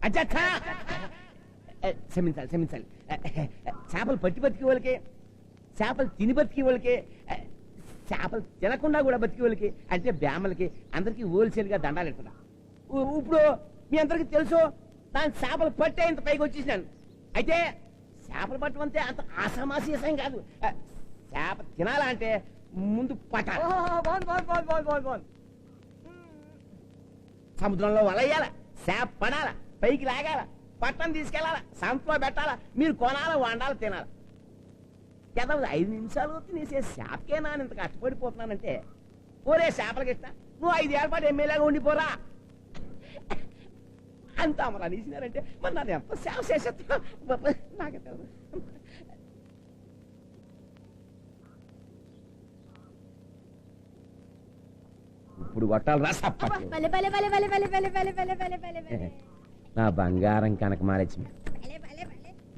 అచ్చా క్షమించాలి చేపలు పట్టి బతికే వాళ్ళకి, చేపలు తిని బతికే వాళ్ళకి, చేపలు తినకుండా కూడా బతికే వాళ్ళకి, అంటే బ్యామలకి అందరికి హోల్సేల్గా దండాలు ఎట్టున్నా. ఇప్పుడు మీ అందరికి తెలుసు దాని చేపలు పట్టే ఇంత పైకి వచ్చేసినాను. అయితే చేపలు పట్టమంటే అంత ఆసామాసీసం కాదు. చేప తినాలంటే ముందు పట్టాలి, సముద్రంలో వలయ్యాల, చేప పడాల, పైకి లాగాల, పట్టణం తీసుకెళ్లాల, సంతలో పెట్టాలా, మీరు కొనాల, వండాలి, తినాలి. కదా 5 నిమిషాలు తినేసే చేపకే నా ఇంత కష్టపడిపోతున్నానంటే, ఓరే చేపలకి ఇస్తా, నువ్వు 5 ఏళ్ళ పాటు ఎమ్మెల్యేగా ఉండిపోరా అంత అమలు అనేసినారంటే మరి నాది ఎంత సేవ చేసేస్తా నాకే తెలుసు. ఇప్పుడు కొట్టాలి రా సప్పట్లు. నా బంగారం కనక మాలచ్చింది,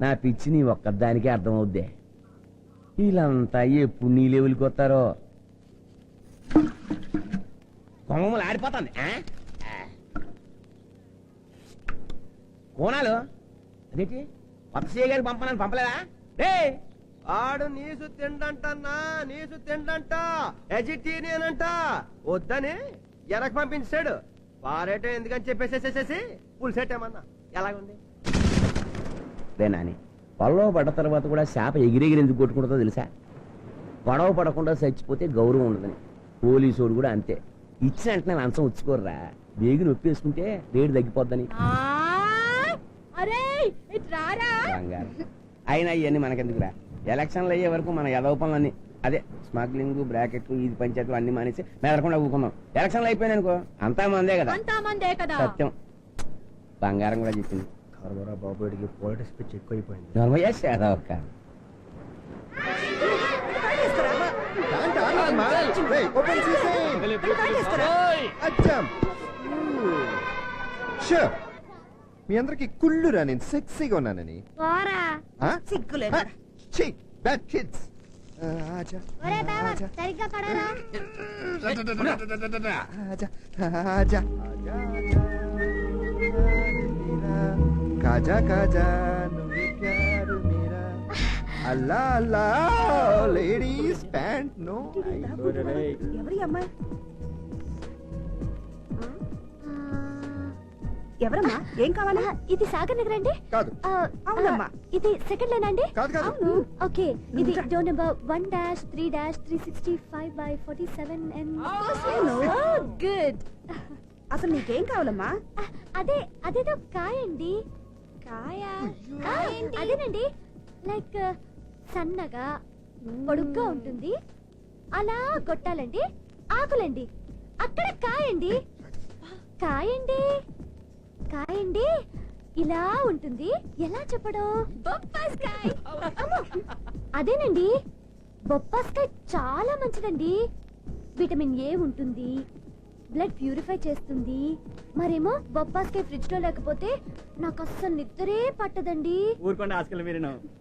నా పిచ్చి నీ ఒక్కదానికే అర్థమవుద్దే. వీళ్ళంతా ఎప్పుడు నీ లెవెల్కి వస్తారో. కొమ్మలు ఆడిపోతుంది కోనాలు. అదేంటి కొత్త సీఏ గారికి పంపనని పంపలేదా? రే ఆడు నీసు తిండంటన్నా, నీసు తిండంట, వెజిటేరియన్ అంట, వద్దని ఎనకు పంపించాడు. పారేటం ఎందుకని చెప్పేసేసేసి పులిసెట్టేమన్నా ఎలాగుంది? రే నాని, పొలంలో పడ్డ తర్వాత కూడా చేప ఎగిరెగిరి ఎందుకు కొట్టుకుంటుందో తెలుసా? గొడవ పడకుండా చచ్చిపోతే గౌరవం ఉండదని. పోలీసోడు కూడా అంతే, ఇచ్చిన వెంటనే లంచం ఉచ్చుకోర్రా, వేగి నొప్పి వేసుకుంటే రేటు తగ్గిపోద్దని. అయినా ఇవన్నీ మనకెందుకురా, ఎలక్షన్లు అయ్యే వరకు మన ఎదవ పనులన్నీ అదే స్మగ్లింగ్, బ్రాకెట్లు, ఈది పంచాయతీలు అన్ని మానేసి మెదలకుండా ఊరుకుందాం. ఎలక్షన్లు అయిపోయినాయి అనుకో అంతా మందే కదా. సత్యం, బంగారం కూడా చెప్పింది. బాబుడికి పొలిటిక్స్ పిచ్ ఎక్కువైపోయింది. మీ అందరికి కుళ్ళురా నేను సెక్సీగా ఉన్నానని. కాజా కాజా నువ్వే ప్యారు మేరా, అల్లా అల్లా లేడీస్ ప్యాంట్ నో. ఎవరి అమ్మాయి? ఎవరమ్మా? ఏం కావాలా? ఇది సాగర్ నగర్ అండి? కాదు. అవునమ్మా. ఇది సెకండ్ లైన్ అండి? కాదు కాదు. ఓకే, ఇది డోర్ నెంబర్ 1-3-365/47 and గుడ్. అసలు నీకేం కావాలమ్మా? అదేదో కాయ అండి. కాయ అదేనండి, లైక్ సన్నగా పొడుగ్గా ఉంటుంది, అలా కొట్టాలండి. ఆకులండి, అక్కడ కాయండి. కాయండి కాయండి ఇలా ఉంటుంది. ఎలా చెప్పడం? బొప్పాస్కాయ్. అదేనండి, బొప్పాస్కాయ్ చాలా మంచిదండి. విటమిన్ ఏ ఉంటుంది, బ్లడ్ ప్యూరిఫై చేస్తుంది. మరేమో బొప్పాస్కాయ ఫ్రిడ్జ్ లో లేకపోతే నాకు అస్సలు నిద్రే పట్టదండి. ఊరుకోండి ఆస్కలు మీరు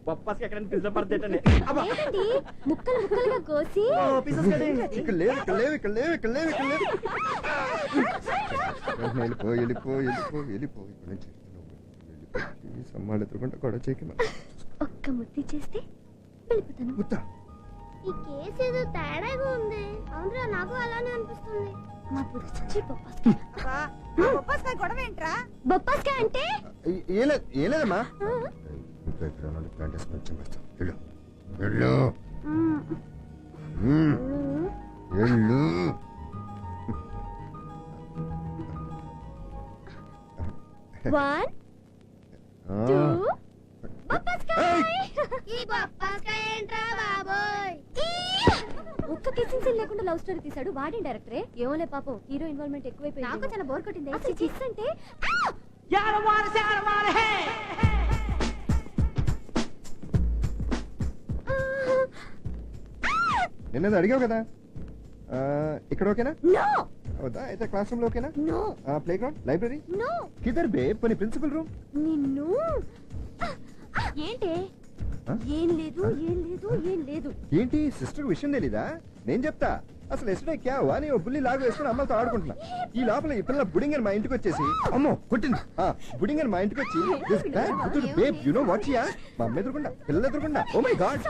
బొప్పాస్కి ఎక్కడ పిజ్జా పడతాయండి. ఏంటండి ముక్కలు ముక్కలుగా కోసి ఇక్కడ లేవు ఇక్కడ లేవు ఇక్కడ లేవు ఇక్కడ లేవు ఇక్కడ లేవు. వెళ్ళిపో వెళ్ళిపో వెళ్ళిపో వెళ్ళిపో ఇక్కడ నుంచి సమ్మాళ్ళు ఎత్తుకుంటా కూడా చేయకుండా ఒక్క ముద్ది చేస్తే వెళ్ళిపోతాను. ముద్ద ఈ కేసు ఏదో తేడాగా ఉంది. అవునరా, నాకు అలానే అనిపిస్తుంది. మా బుచ్చి బొప్పాస్కాయ గొడవ ఏంట్రా? బొప్పాస్కాయ అంటే ఏం లేదమ్మా. ఇంకా ఇక్కడ ప్లాంట్ వేసుకొని చంపేస్తాం. వెళ్ళు వెళ్ళు వెళ్ళు. One, two, బొప్పాస్కాయ్. ఈ బొప్పాస్కాయ ఏంట్రా బాబోయ్? ఒక్క కిస్సింగ్ సీన్ లేకుండా లవ్ స్టోరీ తీసాడు వాడే డైరెక్టరే. ఏమోలే పాపం, హీరో ఇన్వాల్వ్మెంట్ ఎక్కువైపోయింది. నాకు చాలా బోర్ కొట్టింది. అసలు కిస్ అంటే నిన్నది అడిగావు కదా, ఇక్కడ ఓకేనా? నో. వద్దా? అయితే క్లాస్ రూమ్ లో ఓకేనా? No. Playground, library? No. కిదర్ బే? పోనీ ప్రిన్సిపల్ రూమ్? నిన్ను ఏంటి? ఏం లేదు ఏం లేదు ఏం లేదు. ఏంటి సిస్టర్ విషయం తెలీదా? నేను చెప్తా. అసలు ఎస్డే క్యా అని ఓ బుల్లి లాగు వేసుకుని అమ్మతో ఆడుకుంటున్నా. ఈ లోపల ఈ పిల్ల బుడింగని మా ఇంటికి వచ్చేసి అమ్మో కొట్టింది. బుడింగని మా ఇంటికి వచ్చి this bad good babe you know what she asked. మా అమ్మ ఎదురుకుండా పిల్ల ఎదురుకుండా oh my god.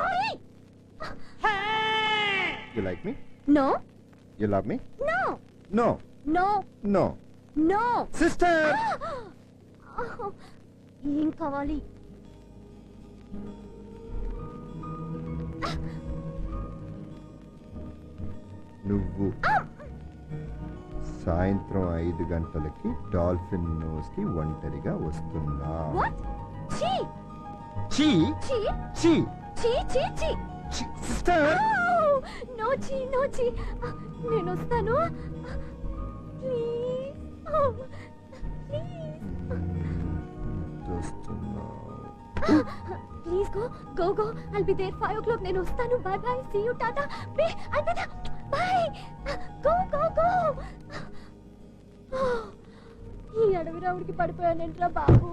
You like me? No. You love me? No. No no. No no. Sister. ఏం కావాలి? నువ్వు సాయంత్రం 5 గంటలకి డాల్ఫిన్ నోస్ కి ఒంటరిగా వస్తున్నా. వాట్? చీ చీ చీ చీ చీ చీ చీ. సిస్టర్. నో చీ నో చీ. నేను వస్తాను please. Please go go go. I'll be there 5 o'clock. నేను వస్తాను. Bye bye. See you. Tata. Bye. అల్విదా. బై. Go go go. ఈ అడవి రావుడికి పడిపోయానంట్రా బాబు.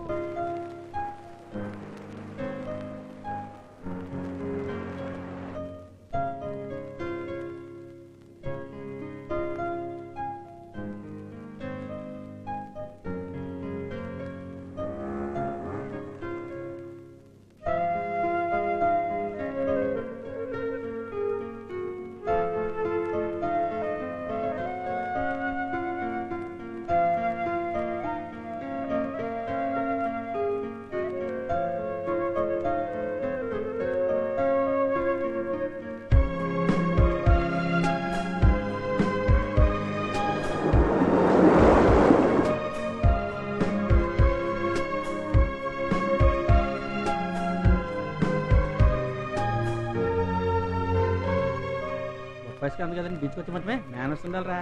బొప్పాయికి అందు కదండి బీచ్కి వచ్చి మటమే మేనర్స్ ఉండాలిరా.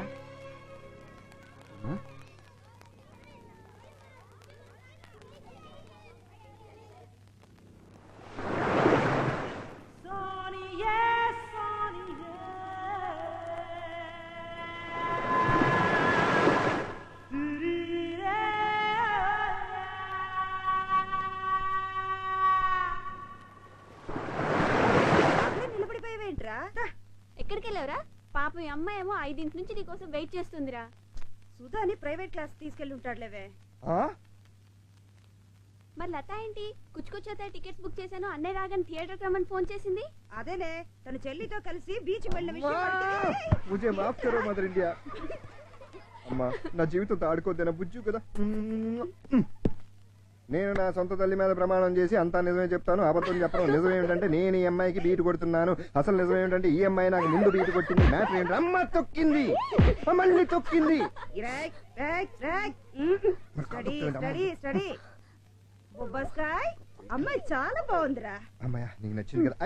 నిలబడిపోయావేంట్రా? ఎక్కడికి వెళ్ళావురా? పాపం ఈ అమ్మాయి ఏమో 5 నుంచి నీకోసం వెయిట్ చేస్తుందిరా. సుధాని ప్రైవేట్ క్లాస్ తీసుకెళ్ళి ఉంటాడులేవే. మరి లత ఏంటి? కుచ్చుకొచ్చేత టికెట్స్ బుక్ చేశాను, అన్నయ్య రాగానే థియేటర్కి రమ్మని ఫోన్ చేసింది. అదేలే తన చెల్లితో కలిసి బీచ్ వెళ్ళిన విషయం ముझे माफ करो మదర్ ఇండియా. అమ్మా నా జీవితంతో ఆడుకోద్దేనా బుజ్జు కదా. నేను నా సొంత తల్లి మీద ప్రమాణం చేసి అంతా నిజమే చెప్తాను, అబద్ధం చెప్పడం. నిజం ఏమిటంటే నేను ఈ అమ్మాయికి బీటు కొడుతున్నాను. అసలు నిజం ఏమిటంటే ఈ అమ్మాయి నాకు ముందు బీటు కొట్టింది. మ్యాటర్ ఏంటి? అమ్మ తొక్కింది, మళ్ళీ తొక్కింది. Study study study. బొబ్బస్కాయ్ అమ్మాయి చాలా బాగుందిరా. అమ్మాయ నీకు నచ్చింది కదా.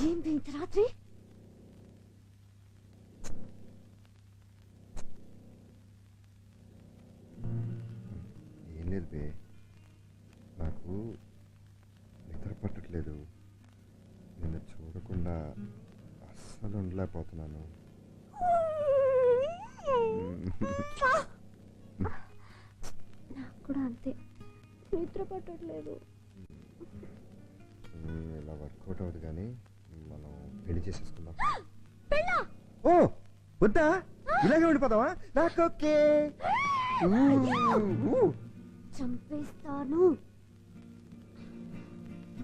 ఏంటి ఇంత రాత్రి? ఏం లేదు బే, నాకు నిద్ర పట్టట్లేదు. అసలు ఉండలేకపోతున్నాను. నాకు కూడా అంతే, నిద్ర పట్టట్లేదు. ఇలా వర్కౌట్ అవుతుంది కానీ మనం పెళ్లి చేసేసుకుందాం. పెళ్ళా? ఓ వద్దా, ఇలాగే ఉండిపోతావా? నాకు ఓకే. చంపేస్తాను.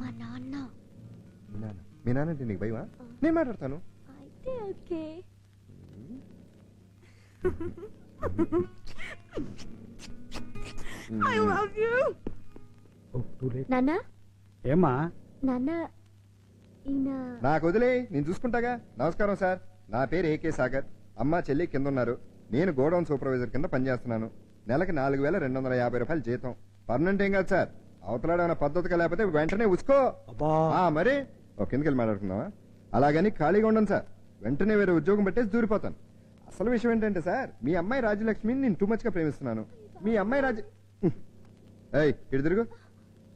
మా నాన్న. మీ నాన్న అంటే నీకు భయమా? నేను మాట్లాడతాను. అయితే ఓకే. నాన్న ఏమ్మా? నాన్న ఈయన నాకు వదిలే, నేను చూసుకుంటాగా. నమస్కారం సార్, నా పేరు ఏకే సాగర్. అమ్మ చెల్లి కింద ఉన్నారు. నేను గోడౌన్ సూపర్వైజర్ కింద పనిచేస్తున్నాను. నెలకి 4250 రూపాయలు జీతం. పర్మనెంట్ ఏం కాదు సార్. అవతలాడేమైనా పద్ధతిగా లేకపోతే వెంటనే ఉసుకో. మరి కిందకి వెళ్ళి మాట్లాడుకుందామా? అలాగని ఖాళీగా ఉండను సార్. వెంటనే వేరే ఉద్యోగం పెట్టేసి దూరిపోతాను. అసలు విషయం ఏంటంటే సార్, మీ అమ్మాయి రాజ్యలక్ష్మిని నేను టూ మచ్ గా ప్రేమిస్తున్నాను. మీ అమ్మాయి ఇటు తిరుగు.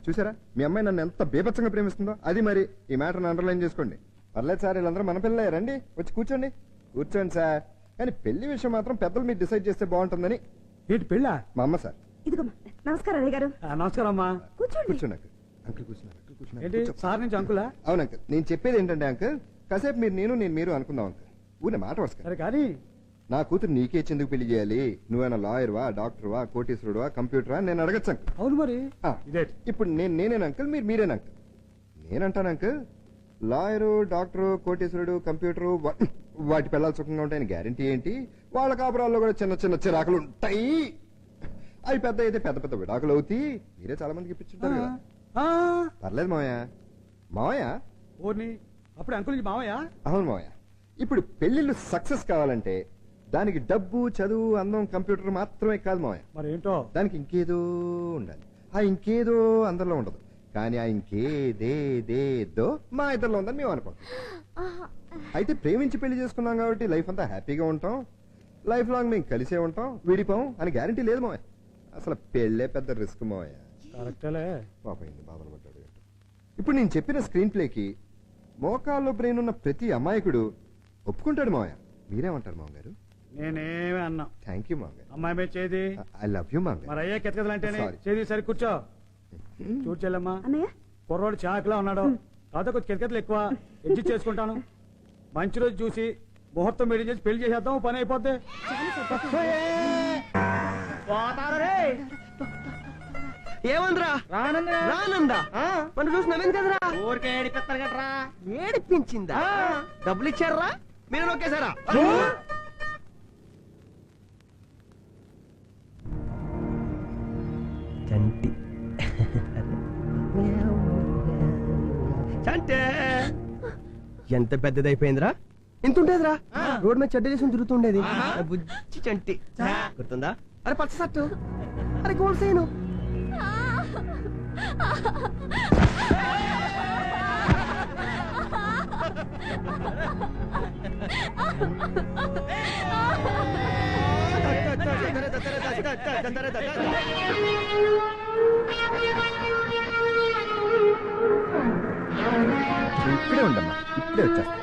చూసారా మీ అమ్మాయి నన్ను ఎంత బీభత్సంగా ప్రేమిస్తుందో? అది మరి ఈ మ్యాటర్ని అండర్లైన్ చేసుకోండి. పర్లేదు సార్, వీళ్ళందరూ మన పిల్లలే. రండి, వచ్చి కూర్చోండి. కూర్చోండి సార్. కానీ పెళ్లి విషయం మాత్రం పెద్దలు మీరు డిసైడ్ చేస్తే బాగుంటుందని. ఏంటి పెళ్ళా? మా అమ్మ సార్. ఇదిగోమ్మా. నమస్కారం అయ్య గారు. నమస్కారం అమ్మా. కూర్చోండి. కూర్చోండి అంకుల్. అంకుల్ కూర్చున్నారు. అంకుల్ ఏంటి కూర్చున్నారు. సార్ నుంచి అంకులా? అవును అంకుల్, నేను చెప్పేది ఏంటంటే అంకుల్, కాసేపు నేను మీరు అనుకుందాం అంకుల్. ఊరినే మాట వరుసగా. సరే కానీ నా కూతురు నీకే ఎందుకు పెళ్లి చేయాలి? నువ్వేనా లాయర్వా, డాక్టర్వా, కోటీశ్వరుడువా, కంప్యూటరా? నేను అడగచ్చు అంకుల్. అవును మరి ఇదే. ఇప్పుడు నేనేనా అంకుల్, మీరేనా అంకుల్? నేనంటాను అంకుల్, లాయరు, డాక్టరు, కోటీశ్వరుడు, కంప్యూటరు వాటి పిల్లలు సుఖంగా ఉంటాయని గ్యారంటీ ఏంటి? వాళ్ళ కాపురాల్లో కూడా చిన్న చిన్న చిరాకులు ఉంటాయి. అవి పెద్ద అయితే పెద్ద పెద్ద విడాకులు అవుతాయి. మీరే చాలా మందికి ఇప్పించుంటారు కదా. పర్లేదు మావయ్య. మావయ్య ఓర్ని అప్పుడు అంకుల్ నుంచి మావయ్య. అవును మావయ్య. ఇప్పుడు పెళ్లిళ్ళు సక్సెస్ కావాలంటే దానికి డబ్బు, చదువు, అందం, కంప్యూటర్ మాత్రమే కాదు మావయ్య. మరి ఏంటో దానికి ఇంకేదో ఉండాలి. ఆ ఇంకేదో అందరిలో ఉండదు, కానీ ఆ ఇంకేదేదో మా ఇద్దరిలో ఉందని మేము అనుకుంటాం. అయితే ప్రేమించి పెళ్లి చేసుకున్నాం కాబట్టి లైఫ్ అంతా హ్యాపీగా ఉంటాం. లైఫ్ లాంగ్ మేము కలిసే ఉంటాం, విడిపోం అని గ్యారంటీ లేదు మావయ్య. అసలు పెళ్ళే పెద్ద రిస్క్ మావయ్య. కరెక్టేలే. పాపం ఎన్ని బాధలు పడ్డాడు. ఇప్పుడు నేను చెప్పిన స్క్రీన్ ప్లేకి మోకాల్లో బ్రెయిన్ ఉన్న ప్రతి అమాయకుడు ఒప్పుకుంటాడు మావయ్య. మీరేమంటారు మామగారు? నేనేమి అన్నా. థ్యాంక్ యూ మామగారు. అమ్మాయి మీద చేది. ఐ లవ్ యూ మామగారు. మరి అయ్యే కెతకదలు అంటేనే Sorry. చేది. సరి కూర్చో. చూడు చెల్లమ్మా, అన్నయ్య కుర్రోడు చాకులా ఉన్నాడు. కాదు కొంచెం కెతకతలు ఎక్కువ. అడ్జస్ట్ చేసుకుంటాను. మంచి రోజు చూసి ముహూర్తం మీటింగ్ చేసి పెళ్లి చేసేద్దాం, పని అయిపోద్ది. ఏమందిరా? రానందా? మన చూసి నవ్వింది కదరా? ఊరికే ఏడిపిస్తారు కదరా. ఏడిపించిందా? డబ్బులు ఇచ్చారా? మీరు నొక్కేశారా? చంటి చంటే ఎంత పెద్దదైపోయిందిరా? ఇంత ఉండేదిరా. రోడ్ మీద చెడ్డ చేసుకుని తిరుగుతుండేది. బుజ్జి చంటి గుర్తుందా? అరే పచ్చ సట్టు, అరే గోల్డ్ సైను. ఇక్కడే ఉండమ్మా, ఇప్పుడే వచ్చేస్తా.